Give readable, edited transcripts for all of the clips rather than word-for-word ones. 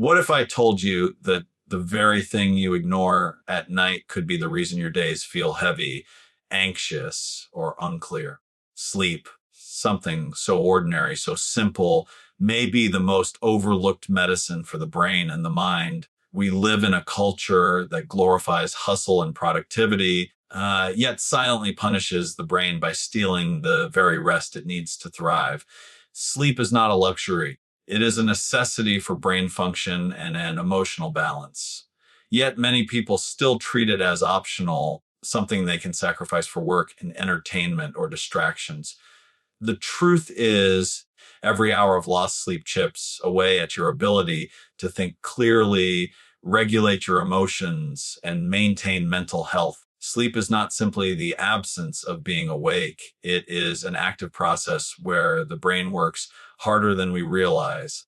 What if I told you that the very thing you ignore at night could be the reason your days feel heavy, anxious, or unclear? Sleep, something so ordinary, so simple, may be the most overlooked medicine for the brain and the mind. We live in a culture that glorifies hustle and productivity, yet silently punishes the brain by stealing the very rest it needs to thrive. Sleep is not a luxury. It is a necessity for brain function and an emotional balance. Yet many people still treat it as optional, something they can sacrifice for work and entertainment or distractions. The truth is, every hour of lost sleep chips away at your ability to think clearly, regulate your emotions, and maintain mental health. Sleep is not simply the absence of being awake. It is an active process where the brain works harder than we realize.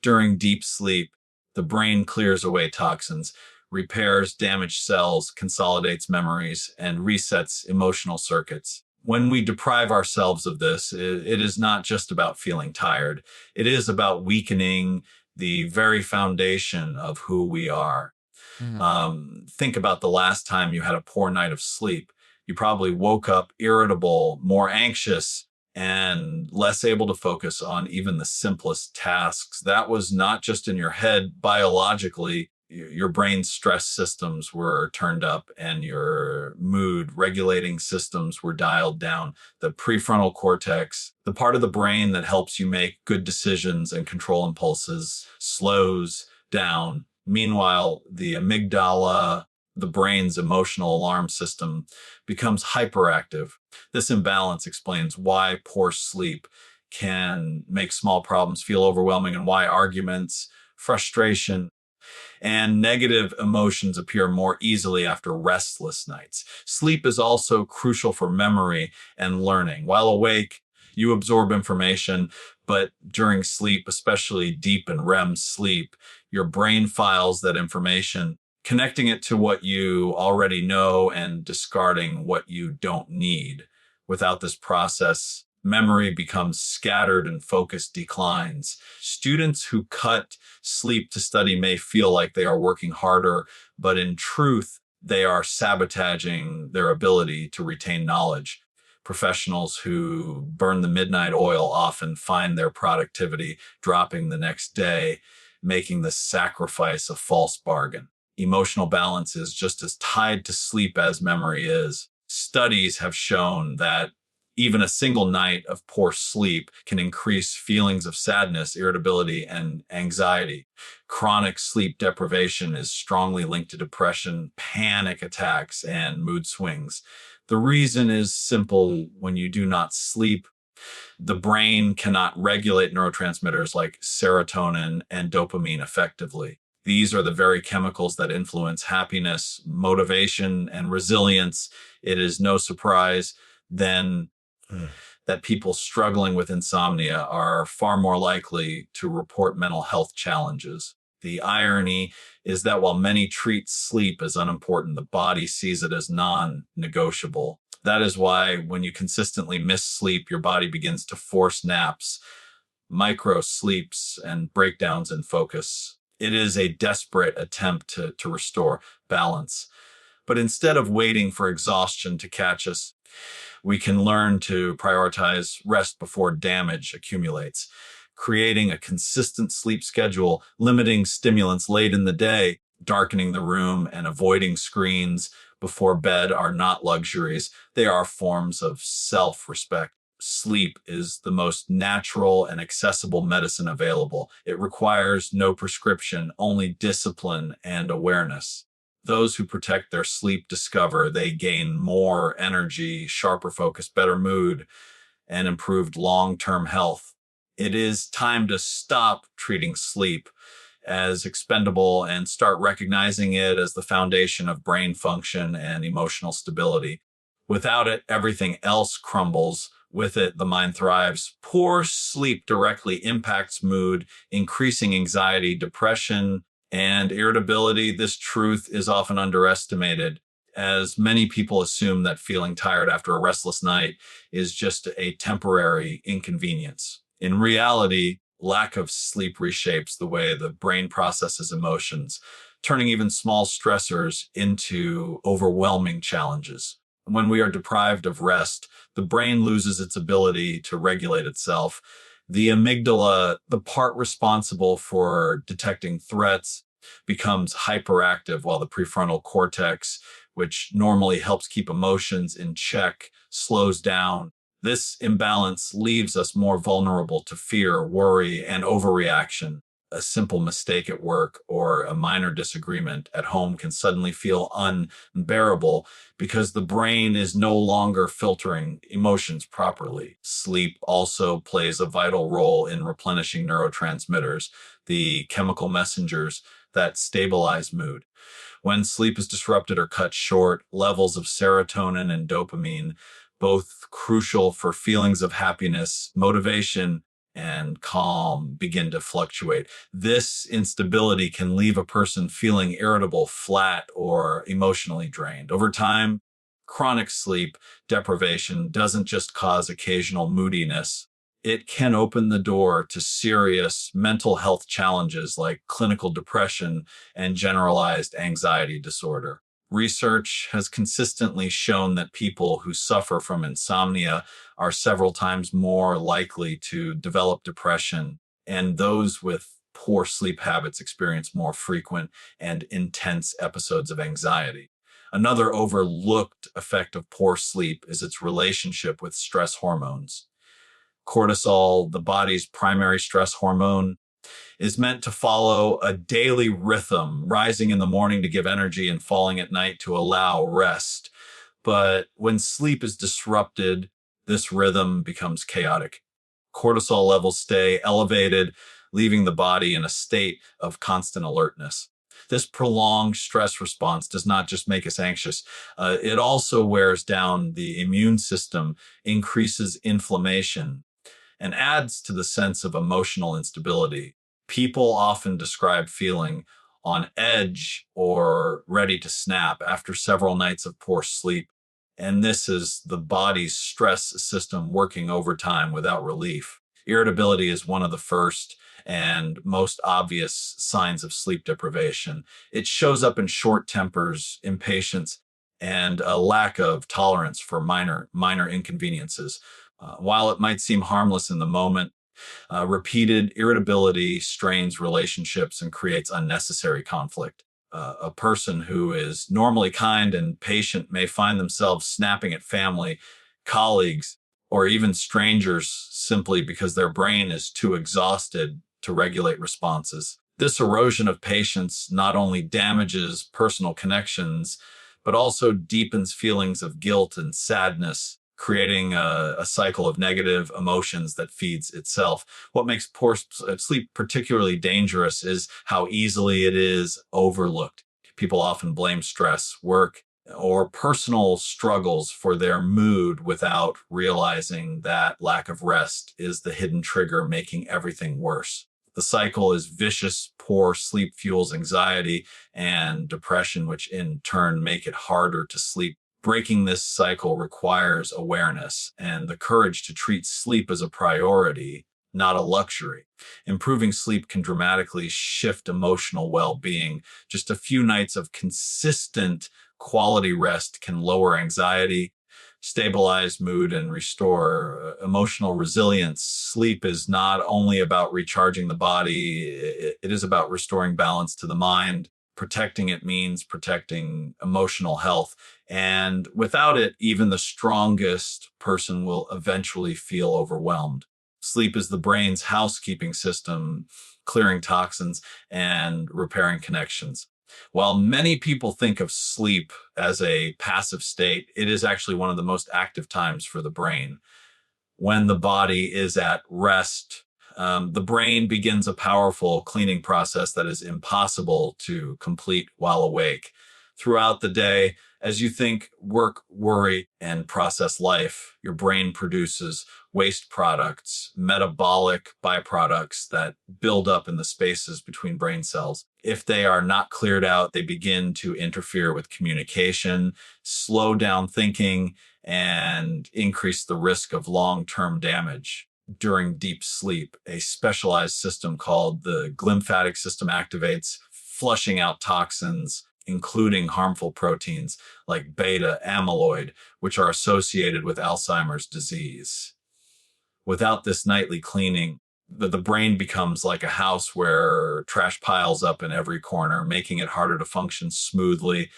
During deep sleep, the brain clears away toxins, repairs damaged cells, consolidates memories, and resets emotional circuits. When we deprive ourselves of this, it is not just about feeling tired. It is about weakening the very foundation of who we are. Mhm. Think about the last time you had a poor night of sleep. You probably woke up irritable, more anxious, and less able to focus on even the simplest tasks. That was not just in your head biologically. Your brain's stress systems were turned up and your mood regulating systems were dialed down. The prefrontal cortex, the part of the brain that helps you make good decisions and control impulses, slows down. Meanwhile, the amygdala, the brain's emotional alarm system, becomes hyperactive. This imbalance explains why poor sleep can make small problems feel overwhelming and why arguments, frustration, and negative emotions appear more easily after restless nights. Sleep is also crucial for memory and learning. While awake, you absorb information, but during sleep, especially deep and REM sleep, your brain files that information, connecting it to what you already know and discarding what you don't need. Without this process, memory becomes scattered and focus declines. Students who cut sleep to study may feel like they are working harder, but in truth, they are sabotaging their ability to retain knowledge. Professionals who burn the midnight oil often find their productivity dropping the next day, making the sacrifice a false bargain. Emotional balance is just as tied to sleep as memory is. Studies have shown that even a single night of poor sleep can increase feelings of sadness, irritability, and anxiety. Chronic sleep deprivation is strongly linked to depression, panic attacks, and mood swings. The reason is simple: when you do not sleep, the brain cannot regulate neurotransmitters like serotonin and dopamine effectively. These are the very chemicals that influence happiness, motivation, and resilience. It is no surprise then that people struggling with insomnia are far more likely to report mental health challenges. The irony is that while many treat sleep as unimportant, the body sees it as non negotiable. That is why, when you consistently miss sleep, your body begins to force naps, micro sleeps, and breakdowns in focus. It is a desperate attempt to restore balance. But instead of waiting for exhaustion to catch us, we can learn to prioritize rest before damage accumulates. Creating a consistent sleep schedule, limiting stimulants late in the day, darkening the room, and avoiding screens before bed are not luxuries. They are forms of self respect. Sleep is the most natural and accessible medicine available. It requires no prescription, only discipline and awareness. Those who protect their sleep discover they gain more energy, sharper focus, better mood, and improved long term health. It is time to stop treating sleep as expendable and start recognizing it as the foundation of brain function and emotional stability. Without it, everything else crumbles. With it, the mind thrives. Poor sleep directly impacts mood, increasing anxiety, depression, and irritability. This truth is often underestimated, as many people assume that feeling tired after a restless night is just a temporary inconvenience. In reality, Lack of sleep reshapes the way the brain processes emotions, turning even small stressors into overwhelming challenges. When we are deprived of rest, the brain loses its ability to regulate itself. The amygdala, the part responsible for detecting threats, becomes hyperactive, while the prefrontal cortex, which normally helps keep emotions in check, slows down. This imbalance leaves us more vulnerable to fear, worry, and overreaction. A simple mistake at work or a minor disagreement at home can suddenly feel unbearable because the brain is no longer filtering emotions properly. Sleep also plays a vital role in replenishing neurotransmitters, the chemical messengers that stabilize mood. When sleep is disrupted or cut short, levels of serotonin and dopamine, both crucial for feelings of happiness, motivation, and calm, begin to fluctuate. This instability can leave a person feeling irritable, flat, or emotionally drained. Over time, chronic sleep deprivation doesn't just cause occasional moodiness. It can open the door to serious mental health challenges like clinical depression and generalized anxiety disorder. Research has consistently shown that people who suffer from insomnia are several times more likely to develop depression, and those with poor sleep habits experience more frequent and intense episodes of anxiety. Another overlooked effect of poor sleep is its relationship with stress hormones. Cortisol, the body's primary stress hormone, is meant to follow a daily rhythm, rising in the morning to give energy and falling at night to allow rest. But when sleep is disrupted, this rhythm becomes chaotic. Cortisol levels stay elevated, leaving the body in a state of constant alertness. This prolonged stress response does not just make us anxious, it also wears down the immune system, increases inflammation, and adds to the sense of emotional instability. People often describe feeling on edge or ready to snap after several nights of poor sleep. And this is the body's stress system working overtime without relief. Irritability is one of the first and most obvious signs of sleep deprivation. It shows up in short tempers, impatience, and a lack of tolerance for minor inconveniences. While it might seem harmless in the moment, repeated irritability strains relationships and creates unnecessary conflict. A person who is normally kind and patient may find themselves snapping at family, colleagues, or even strangers simply because their brain is too exhausted to regulate responses. This erosion of patience not only damages personal connections, but also deepens feelings of guilt and sadness, creating a cycle of negative emotions that feeds itself. What makes poor sleep particularly dangerous is how easily it is overlooked. People often blame stress, work, or personal struggles for their mood without realizing that lack of rest is the hidden trigger making everything worse. The cycle is vicious. Poor sleep fuels anxiety and depression, which in turn make it harder to sleep. Breaking this cycle requires awareness and the courage to treat sleep as a priority, not a luxury. Improving sleep can dramatically shift emotional well being. Just a few nights of consistent quality rest can lower anxiety, stabilize mood, and restore emotional resilience. Sleep is not only about recharging the body, it is about restoring balance to the mind. Protecting it means protecting emotional health. And without it, even the strongest person will eventually feel overwhelmed. Sleep is the brain's housekeeping system, clearing toxins and repairing connections. While many people think of sleep as a passive state, it is actually one of the most active times for the brain. When the body is at rest, the brain begins a powerful cleaning process that is impossible to complete while awake. Throughout the day, as you think, work, worry, and process life, your brain produces waste products, metabolic byproducts that build up in the spaces between brain cells. If they are not cleared out, they begin to interfere with communication, slow down thinking, and increase the risk of long term damage. During deep sleep, a specialized system called the glymphatic system activates, flushing out toxins, including harmful proteins like beta amyloid, which are associated with Alzheimer's disease. Without this nightly cleaning, the brain becomes like a house where trash piles up in every corner, making it harder to function smoothly.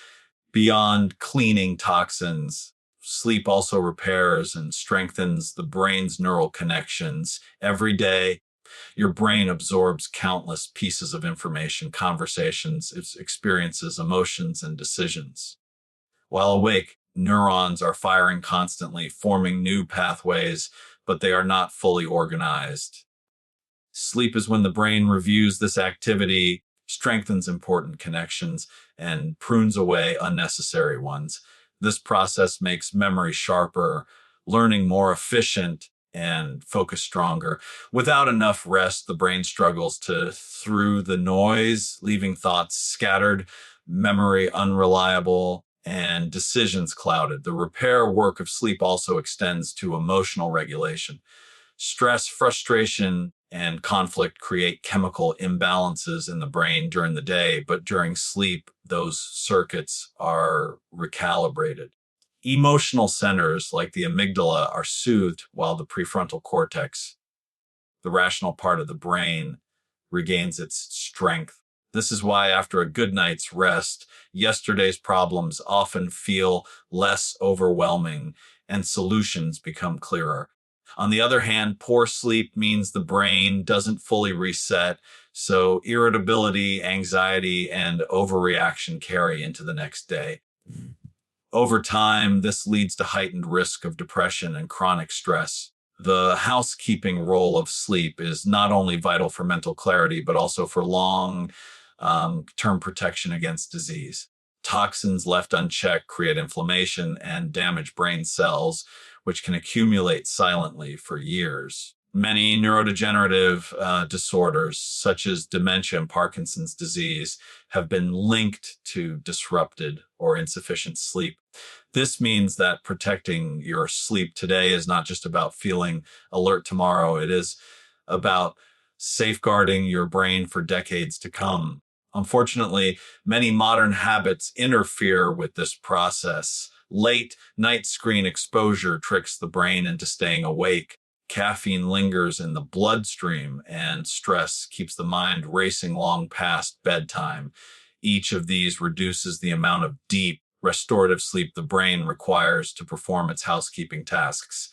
Beyond cleaning toxins, sleep also repairs and strengthens the brain's neural connections. Every day, your brain absorbs countless pieces of information, conversations, experiences, emotions, and decisions. While awake, neurons are firing constantly, forming new pathways, but they are not fully organized. Sleep is when the brain reviews this activity, strengthens important connections, and prunes away unnecessary ones. This process makes memory sharper, learning more efficient, and focus stronger. Without enough rest, the brain struggles to through the noise, leaving thoughts scattered, memory unreliable, and decisions clouded. The repair work of sleep also extends to emotional regulation. Stress, frustration, and conflict create chemical imbalances in the brain during the day, but during sleep, those circuits are recalibrated. Emotional centers like the amygdala are soothed while the prefrontal cortex, the rational part of the brain, regains its strength. This is why, after a good night's rest, yesterday's problems often feel less overwhelming and solutions become clearer. On the other hand, poor sleep means the brain doesn't fully reset, so irritability, anxiety, and overreaction carry into the next day. Over time, this leads to heightened risk of depression and chronic stress. The housekeeping role of sleep is not only vital for mental clarity, but also for long term protection against disease. Toxins left unchecked create inflammation and damage brain cells, which can accumulate silently for years. Many neurodegenerative disorders, such as dementia and Parkinson's disease, have been linked to disrupted or insufficient sleep. This means that protecting your sleep today is not just about feeling alert tomorrow, it is about safeguarding your brain for decades to come. Unfortunately, many modern habits interfere with this process. Late night screen exposure tricks the brain into staying awake. Caffeine lingers in the bloodstream, and stress keeps the mind racing long past bedtime. Each of these reduces the amount of deep, restorative sleep the brain requires to perform its housekeeping tasks.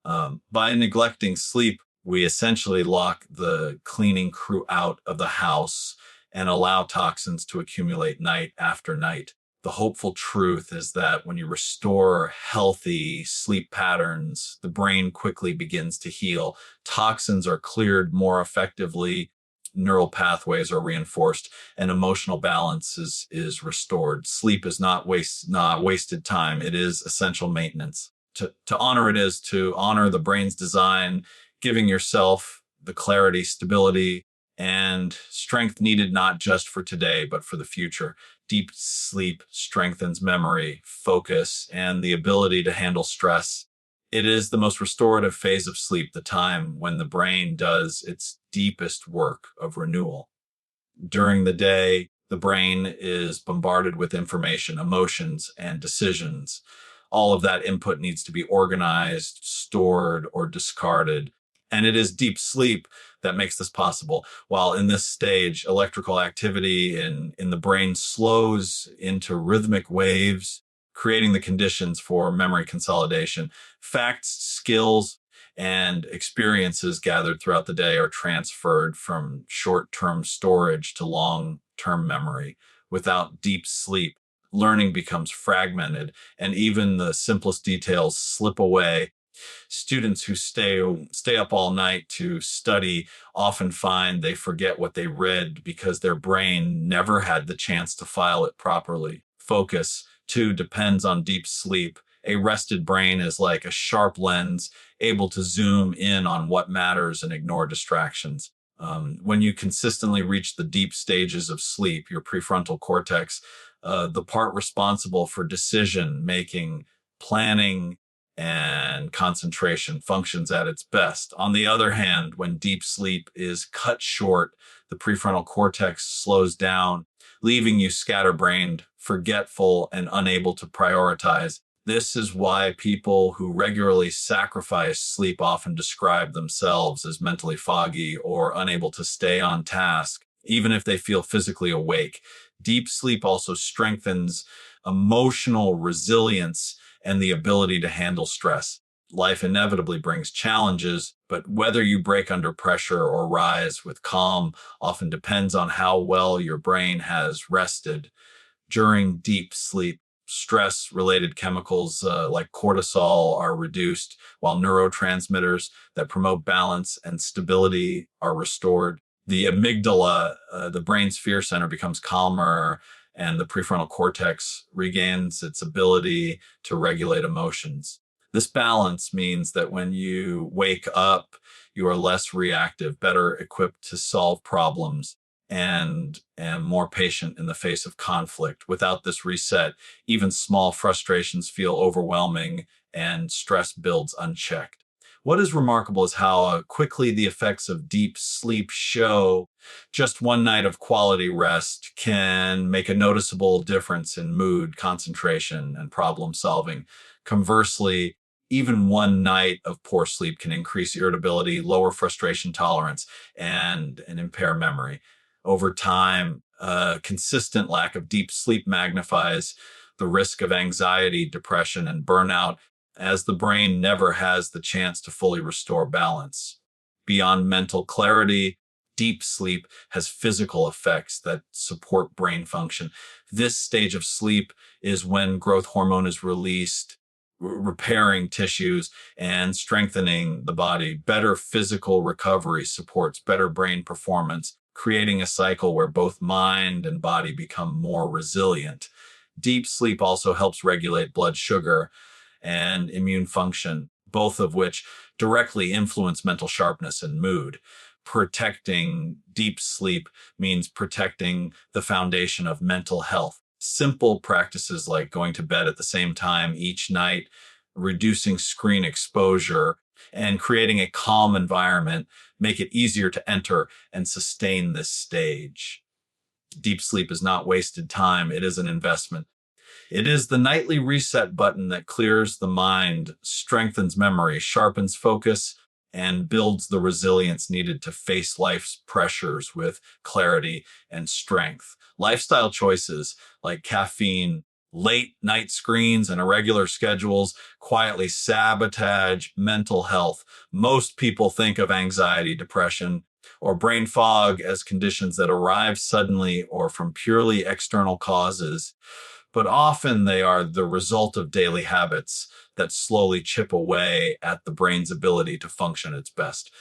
By neglecting sleep, we essentially lock the cleaning crew out of the house and allow toxins to accumulate night after night. The hopeful truth is that when you restore healthy sleep patterns, the brain quickly begins to heal. Toxins are cleared more effectively, neural pathways are reinforced, and emotional balance is restored. Sleep is not wasted time. It is essential maintenance. To honor it is to honor the brain's design, giving yourself the clarity, stability, and strength needed not just for today, but for the future. Deep sleep strengthens memory, focus, and the ability to handle stress. It is the most restorative phase of sleep, the time when the brain does its deepest work of renewal. During the day, the brain is bombarded with information, emotions, and decisions. All of that input needs to be organized, stored, or discarded. And it is deep sleep that makes this possible. While in this stage, electrical activity in the brain slows into rhythmic waves, creating the conditions for memory consolidation. Facts, skills, and experiences gathered throughout the day are transferred from short-term storage to long-term memory. Without deep sleep, learning becomes fragmented, and even the simplest details slip away. Students who stay up all night to study often find they forget what they read because their brain never had the chance to file it properly. Focus, too, depends on deep sleep. A rested brain is like a sharp lens, able to zoom in on what matters and ignore distractions. When you consistently reach the deep stages of sleep, your prefrontal cortex, the part responsible for decision making, planning, and concentration functions at its best. On the other hand, when deep sleep is cut short, the prefrontal cortex slows down, leaving you scatterbrained, forgetful, and unable to prioritize. This is why people who regularly sacrifice sleep often describe themselves as mentally foggy or unable to stay on task, even if they feel physically awake. Deep sleep also strengthens emotional resilience and the ability to handle stress. Life inevitably brings challenges, but whether you break under pressure or rise with calm often depends on how well your brain has rested. During deep sleep, stress related chemicals like cortisol are reduced, while neurotransmitters that promote balance and stability are restored. The amygdala, the brain's fear center, becomes calmer, and the prefrontal cortex regains its ability to regulate emotions. This balance means that when you wake up, you are less reactive, better equipped to solve problems, and more patient in the face of conflict. Without this reset, even small frustrations feel overwhelming and stress builds unchecked. What is remarkable is how quickly the effects of deep sleep show. Just one night of quality rest can make a noticeable difference in mood, concentration, and problem solving. Conversely, even one night of poor sleep can increase irritability, lower frustration tolerance, and impair memory. Over time, a consistent lack of deep sleep magnifies the risk of anxiety, depression, and burnout, as the brain never has the chance to fully restore balance. Beyond mental clarity, deep sleep has physical effects that support brain function. This stage of sleep is when growth hormone is released, repairing tissues and strengthening the body. Better physical recovery supports better brain performance, creating a cycle where both mind and body become more resilient. Deep sleep also helps regulate blood sugar and immune function, both of which directly influence mental sharpness and mood. Protecting deep sleep means protecting the foundation of mental health. Simple practices like going to bed at the same time each night, reducing screen exposure, and creating a calm environment make it easier to enter and sustain this stage. Deep sleep is not wasted time, it is an investment. It is the nightly reset button that clears the mind, strengthens memory, sharpens focus, and builds the resilience needed to face life's pressures with clarity and strength. Lifestyle choices like caffeine, late night screens, and irregular schedules quietly sabotage mental health. Most people think of anxiety, depression, or brain fog as conditions that arrive suddenly or from purely external causes, but often they are the result of daily habits that slowly chip away at the brain's ability to function its best.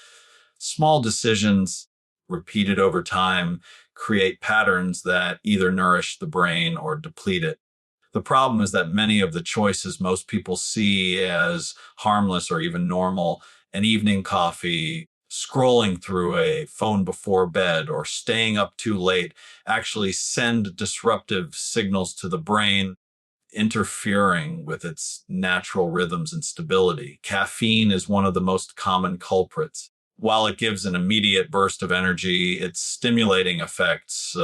Small decisions repeated over time create patterns that either nourish the brain or deplete it. The problem is that many of the choices most people see as harmless or even normal, an evening coffee, scrolling through a phone before bed, or staying up too late, actually send disruptive signals to the brain, interfering with its natural rhythms and stability. Caffeine is one of the most common culprits. While it gives an immediate burst of energy, its stimulating effects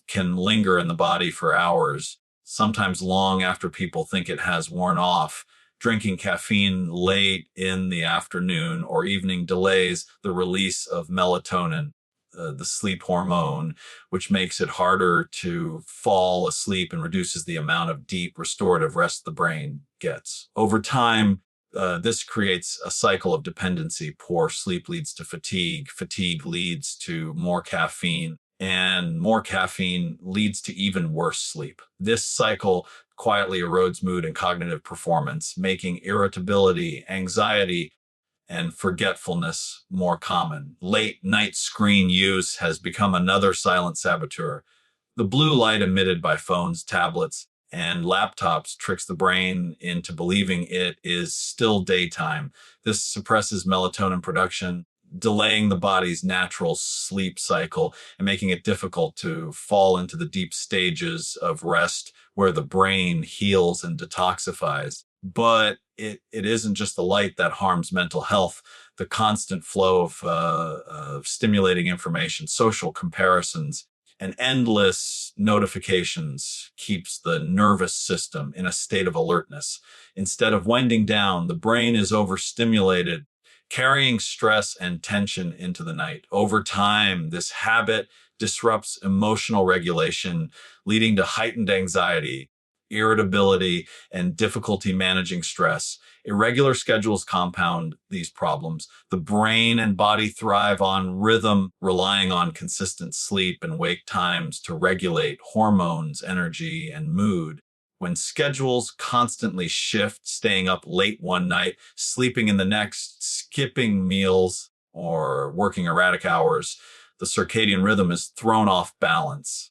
can linger in the body for hours, sometimes long after people think it has worn off. Drinking caffeine late in the afternoon or evening delays the release of melatonin, the sleep hormone, which makes it harder to fall asleep and reduces the amount of deep restorative rest the brain gets. Over time, this creates a cycle of dependency. Poor sleep leads to fatigue. Fatigue leads to more caffeine, and more caffeine leads to even worse sleep. This cycle quietly erodes mood and cognitive performance, making irritability, anxiety, and forgetfulness more common. Late night screen use has become another silent saboteur. The blue light emitted by phones, tablets, and laptops tricks the brain into believing it is still daytime. This suppresses melatonin production, delaying the body's natural sleep cycle and making it difficult to fall into the deep stages of rest where the brain heals and detoxifies. But it isn't just the light that harms mental health. The constant flow of stimulating information, social comparisons, and endless notifications keeps the nervous system in a state of alertness. Instead of winding down, the brain is overstimulated, carrying stress and tension into the night. Over time, this habit disrupts emotional regulation, leading to heightened anxiety, irritability, and difficulty managing stress. Irregular schedules compound these problems. The brain and body thrive on rhythm, relying on consistent sleep and wake times to regulate hormones, energy, and mood. When schedules constantly shift, staying up late one night, sleeping in the next, skipping meals, or working erratic hours, the circadian rhythm is thrown off balance.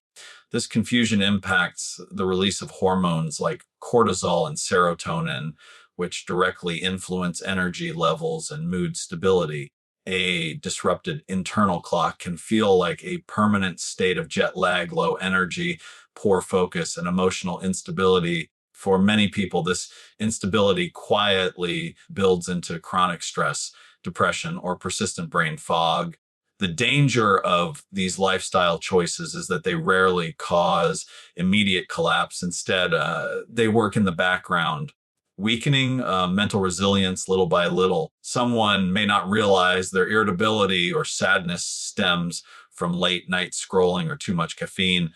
This confusion impacts the release of hormones like cortisol and serotonin, which directly influence energy levels and mood stability. A disrupted internal clock can feel like a permanent state of jet lag, low energy, poor focus, and emotional instability. For many people, this instability quietly builds into chronic stress, depression, or persistent brain fog. The danger of these lifestyle choices is that they rarely cause immediate collapse. Instead, they work in the background, weakening mental resilience little by little. Someone may not realize their irritability or sadness stems from late night scrolling or too much caffeine,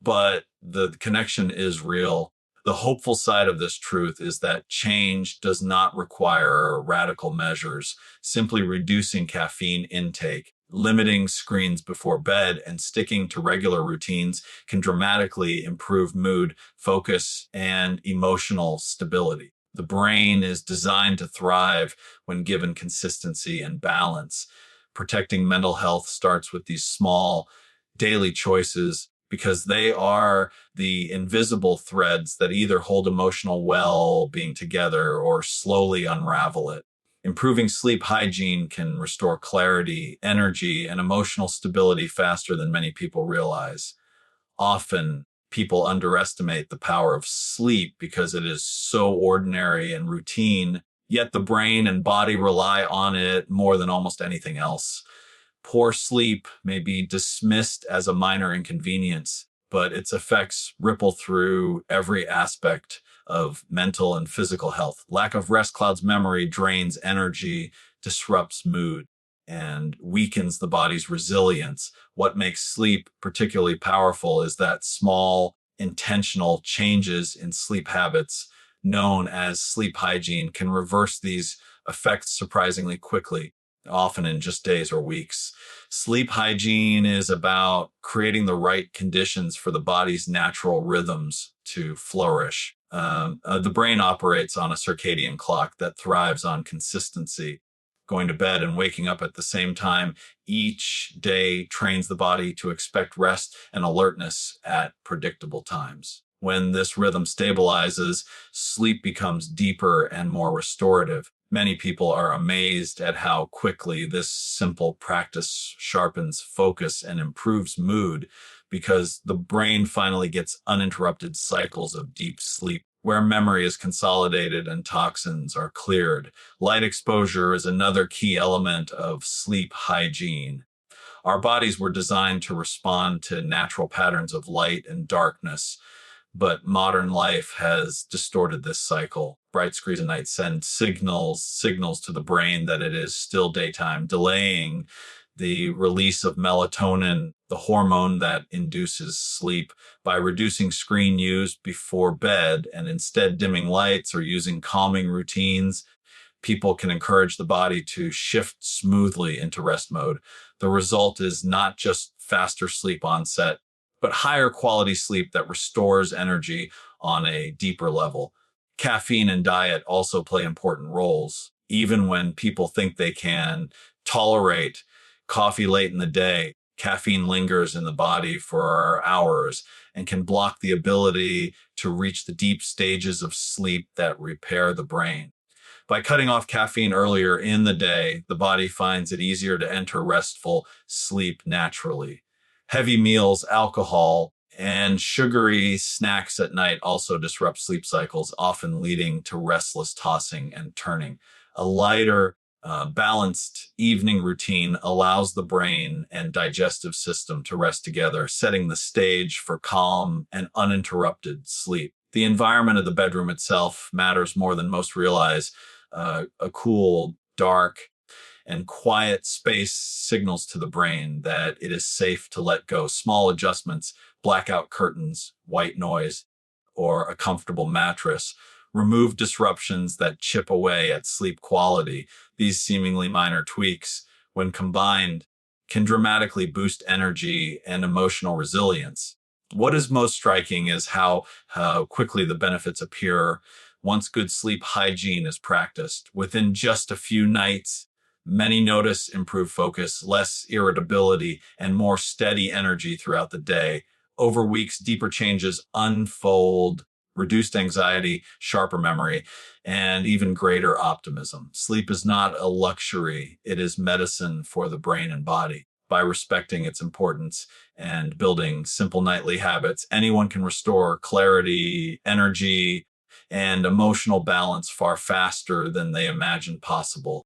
but the connection is real. The hopeful side of this truth is that change does not require radical measures. Simply reducing caffeine intake, limiting screens before bed, and sticking to regular routines can dramatically improve mood, focus, and emotional stability. The brain is designed to thrive when given consistency and balance. Protecting mental health starts with these small daily choices because they are the invisible threads that either hold emotional well-being together or slowly unravel it. Improving sleep hygiene can restore clarity, energy, and emotional stability faster than many people realize. Often, people underestimate the power of sleep because it is so ordinary and routine, yet the brain and body rely on it more than almost anything else. Poor sleep may be dismissed as a minor inconvenience, but its effects ripple through every aspect of mental and physical health. Lack of rest clouds memory, drains energy, disrupts mood, and weakens the body's resilience. What makes sleep particularly powerful is that small, intentional changes in sleep habits, known as sleep hygiene, can reverse these effects surprisingly quickly, often in just days or weeks. Sleep hygiene is about creating the right conditions for the body's natural rhythms to flourish. The brain operates on a circadian clock that thrives on consistency. Going to bed and waking up at the same time each day trains the body to expect rest and alertness at predictable times. When this rhythm stabilizes, sleep becomes deeper and more restorative. Many people are amazed at how quickly this simple practice sharpens focus and improves mood because the brain finally gets uninterrupted cycles of deep sleep where memory is consolidated and toxins are cleared. Light exposure is another key element of sleep hygiene. Our bodies were designed to respond to natural patterns of light and darkness, but modern life has distorted this cycle. Bright screens at night send signals to the brain that it is still daytime, delaying the release of melatonin, the hormone that induces sleep. By reducing screen use before bed and instead dimming lights or using calming routines, people can encourage the body to shift smoothly into rest mode. The result is not just faster sleep onset, but higher quality sleep that restores energy on a deeper level. Caffeine and diet also play important roles. Even when people think they can tolerate coffee late in the day, caffeine lingers in the body for hours and can block the ability to reach the deep stages of sleep that repair the brain. By cutting off caffeine earlier in the day, the body finds it easier to enter restful sleep naturally. Heavy meals, alcohol, And sugary snacks at night also disrupt sleep cycles, often leading to restless tossing and turning. A lighter, balanced evening routine allows the brain and digestive system to rest together, setting the stage for calm and uninterrupted sleep. The environment of the bedroom itself matters more than most realize. A cool, dark, and quiet space signals to the brain that it is safe to let go. Small adjustments, blackout curtains, white noise, or a comfortable mattress remove disruptions that chip away at sleep quality. These seemingly minor tweaks, when combined, can dramatically boost energy and emotional resilience. What is most striking is how quickly the benefits appear once good sleep hygiene is practiced. Within just a few nights, many notice improved focus, less irritability, and more steady energy throughout the day. Over weeks, deeper changes unfold, reduced anxiety, sharper memory, and even greater optimism. Sleep is not a luxury, it is medicine for the brain and body. By respecting its importance and building simple nightly habits, anyone can restore clarity, energy, and emotional balance far faster than they imagined possible.